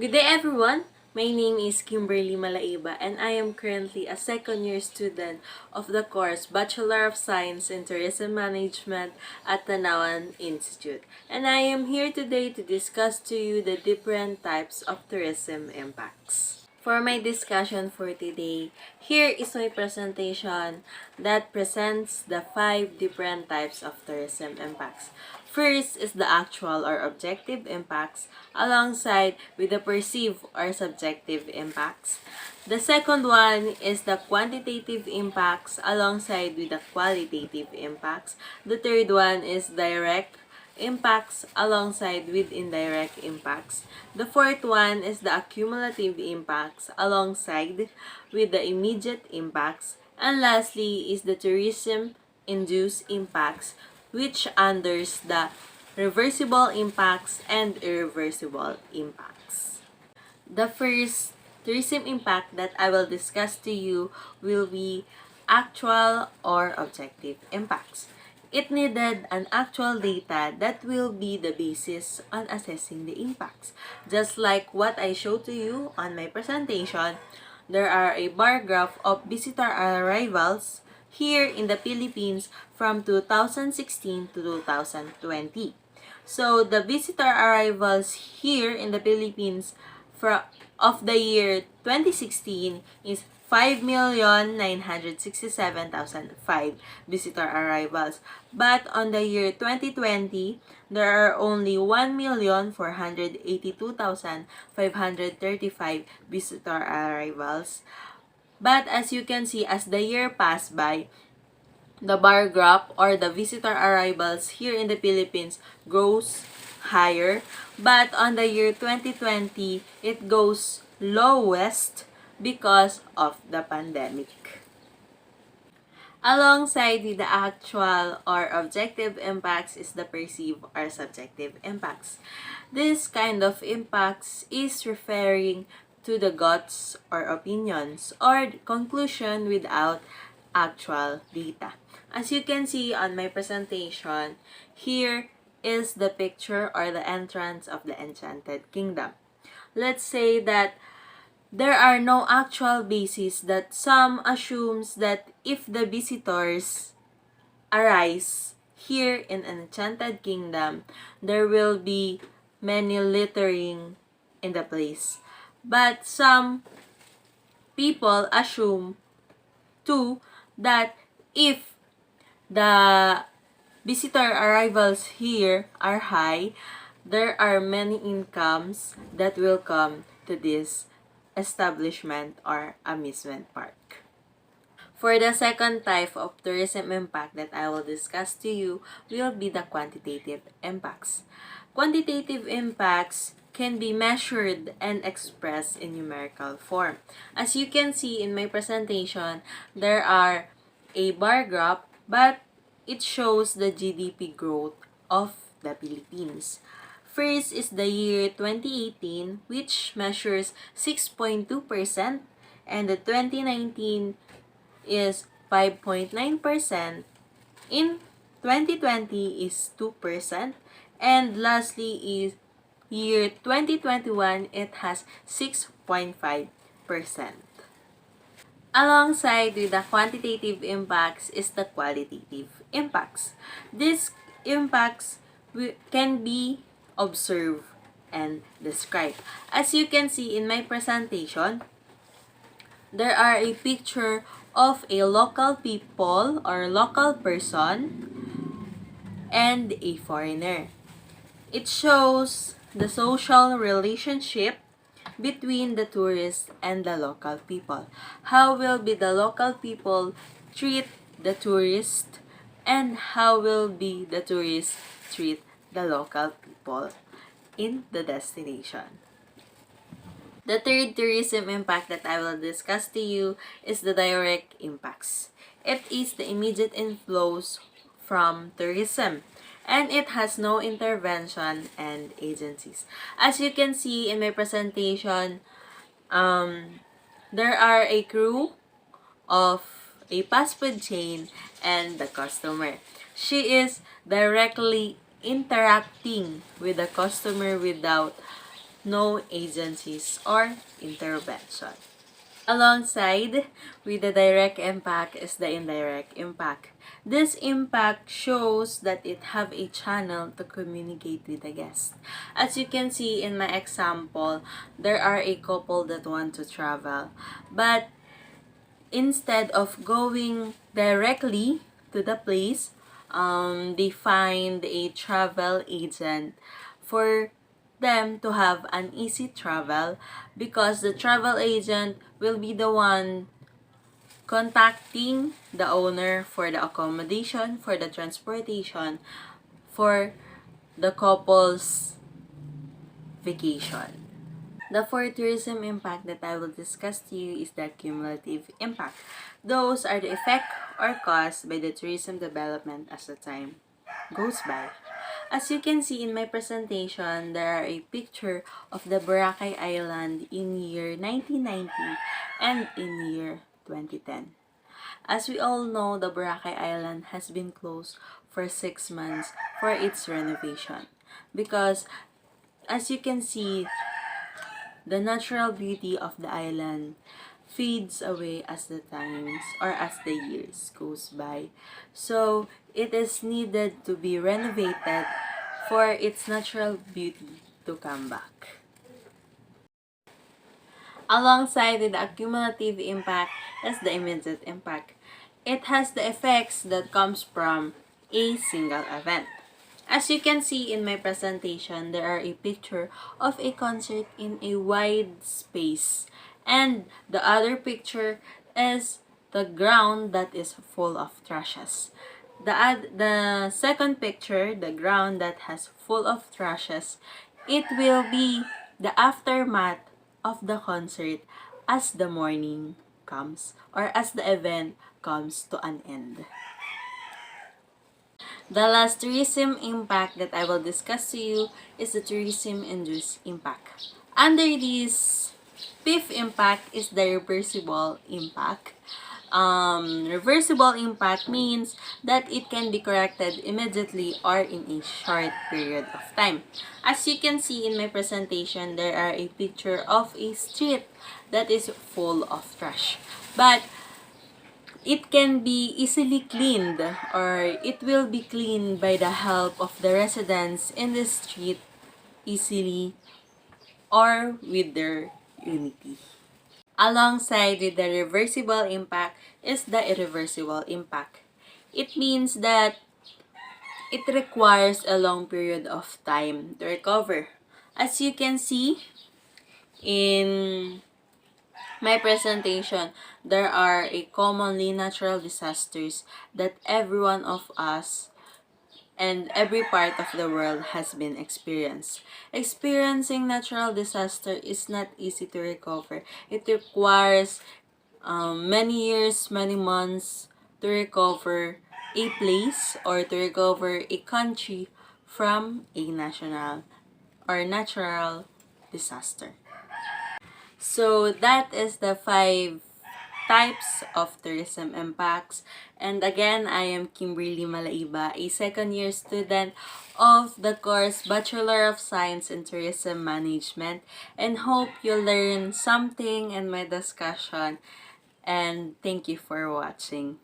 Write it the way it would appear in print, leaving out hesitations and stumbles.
Good day everyone! My name is Kimberly Malaiba and I am currently a second year student of the course Bachelor of Science in Tourism Management at Tanawan Institute. And I am here today to discuss to you the different types of tourism impacts. For my discussion for today, here is my presentation that presents the 5 different types of tourism impacts. First is the actual or objective impacts alongside with the perceived or subjective impacts. The second one is the quantitative impacts alongside with the qualitative impacts. The third one is direct impacts alongside with indirect impacts. The fourth one is the accumulative impacts alongside with the immediate impacts. And lastly is the tourism-induced impacts, which unders the reversible impacts and irreversible impacts. The first tourism impact that I will discuss to you will be actual or objective impacts. It needed an actual data that will be the basis on assessing the impacts. Just like what I showed to you on my presentation, there are a bar graph of visitor arrivals here in the Philippines from 2016 to 2020. So, the visitor arrivals here in the Philippines of the year 2016 is 5,967,005 visitor arrivals. But on the year 2020, there are only 1,482,535 visitor arrivals. But as you can see, as the year passed by, the bar graph or the visitor arrivals here in the Philippines goes higher. But on the year 2020, it goes lowest because of the pandemic. Alongside with the actual or objective impacts is the perceived or subjective impacts. This kind of impacts is referring to the guts or opinions or conclusion without actual data. As you can see on my presentation, here is the picture or the entrance of the Enchanted Kingdom. Let's say that there are no actual basis that some assumes that if the visitors arise here in Enchanted Kingdom, there will be many littering in the place. But some people assume too that if the visitor arrivals here are high, there are many incomes that will come to this establishment or amusement park. For the second type of tourism impact that I will discuss to you will be the quantitative impacts. Quantitative impacts can be measured and expressed in numerical form. As you can see in my presentation, there are a bar graph, but it shows the GDP growth of the Philippines. First is the year 2018, which measures 6.2%, and the 2019 is 5.9%. In 2020 is 2%, and lastly is year 2021, it has 6.5%. Alongside with the quantitative impacts is the qualitative impacts. These impacts can be observed and described. As you can see in my presentation, there are a picture of a local people or local person and a foreigner. It shows the social relationship between the tourist and the local people. How will be the local people treat the tourist, and how will be the tourist treat the local people in the destination. The third tourism impact that I will discuss to you is the direct impacts. It is the immediate inflows from tourism, and it has no intervention and agencies. As you can see in my presentation, there are a crew of a fast food chain and the customer. She is directly interacting with the customer without no agencies or intervention. Alongside with the direct impact is the indirect impact. This impact shows that it have a channel to communicate with the guest. As you can see in my example, there are a couple that want to travel, but instead of going directly to the place, they find a travel agent for them to have an easy travel, because the travel agent will be the one contacting the owner for the accommodation, for the transportation, for the couple's vacation. The fourth tourism impact that I will discuss to you is the cumulative impact. Those are the effect or caused by the tourism development as the time goes by. As you can see in my presentation, there are a picture of the Boracay Island in year 1990 and in year 2010. As we all know, the Boracay Island has been closed for 6 months for its renovation, because as you can see, the natural beauty of the island fades away as the times or as the years goes by. So it is needed to be renovated for its natural beauty to come back. Alongside with the accumulative impact is the immediate impact. It has the effects that comes from a single event. As you can see in my presentation, there are a picture of a concert in a wide space. And the other picture is the ground that is full of trashes. The second picture, the ground that has full of trashes, it will be the aftermath of the concert as the morning comes or as the event comes to an end. The last tourism impact that I will discuss to you is the tourism-induced impact. Under this fifth impact is the reversible impact. Reversible impact means that it can be corrected immediately or in a short period of time. As you can see in my presentation, there are a picture of a street that is full of trash. But it can be easily cleaned, or it will be cleaned by the help of the residents in the street easily or with their unity. Alongside with the reversible impact is the irreversible impact. It means that it requires a long period of time to recover. As you can see in my presentation, there are a commonly natural disasters that every one of us and every part of the world has been experienced. Experiencing natural disaster is not easy to recover. It requires many years, many months to recover a place or to recover a country from a national or natural disaster. So that is the 5 types of tourism impacts. And again, I am Kimberly Malaiba, a second-year student of the course Bachelor of Science in Tourism Management, and hope you learn something in my discussion. And thank you for watching.